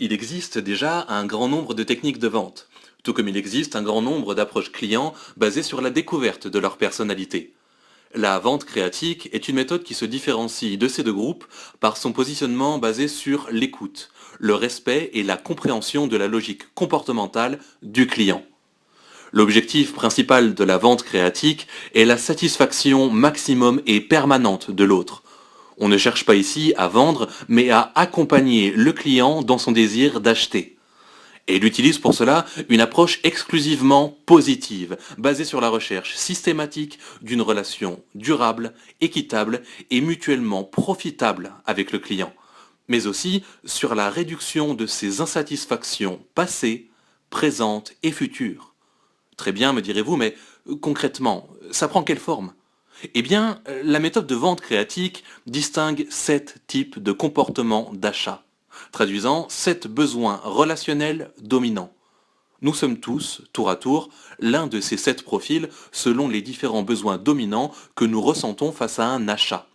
Il existe déjà un grand nombre de techniques de vente, tout comme il existe un grand nombre d'approches clients basées sur la découverte de leur personnalité. La vente créatique est une méthode qui se différencie de ces deux groupes par son positionnement basé sur l'écoute, le respect et la compréhension de la logique comportementale du client. L'objectif principal de la vente créatique est la satisfaction maximum et permanente de l'autre. On ne cherche pas ici à vendre, mais à accompagner le client dans son désir d'acheter. Et il utilise pour cela une approche exclusivement positive, basée sur la recherche systématique d'une relation durable, équitable et mutuellement profitable avec le client, mais aussi sur la réduction de ses insatisfactions passées, présentes et futures. Très bien, me direz-vous, mais concrètement, ça prend quelle forme? Eh bien, la méthode de vente créatique distingue 7 types de comportements d'achat, traduisant 7 besoins relationnels dominants. Nous sommes tous, tour à tour, l'un de ces 7 profils selon les différents besoins dominants que nous ressentons face à un achat.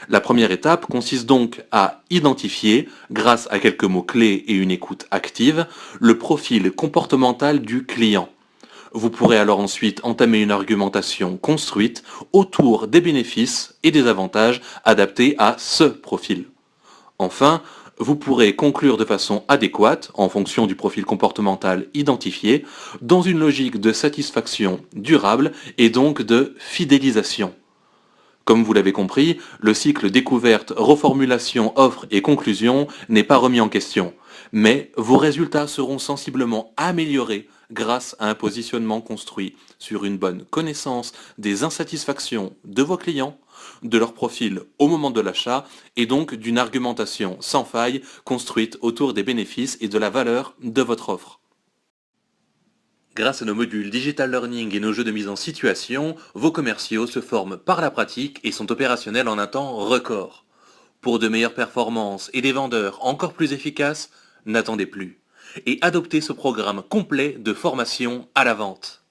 La première étape consiste donc à identifier, grâce à quelques mots-clés et une écoute active, le profil comportemental du client. Vous pourrez alors ensuite entamer une argumentation construite autour des bénéfices et des avantages adaptés à ce profil. Enfin, vous pourrez conclure de façon adéquate, en fonction du profil comportemental identifié, dans une logique de satisfaction durable et donc de fidélisation. Comme vous l'avez compris, le cycle découverte, reformulation, offre et conclusion n'est pas remis en question, mais vos résultats seront sensiblement améliorés grâce à un positionnement construit sur une bonne connaissance des insatisfactions de vos clients, de leur profil au moment de l'achat et donc d'une argumentation sans faille construite autour des bénéfices et de la valeur de votre offre. Grâce à nos modules Digital Learning et nos jeux de mise en situation, vos commerciaux se forment par la pratique et sont opérationnels en un temps record. Pour de meilleures performances et des vendeurs encore plus efficaces, n'attendez plus et adoptez ce programme complet de formation à la vente.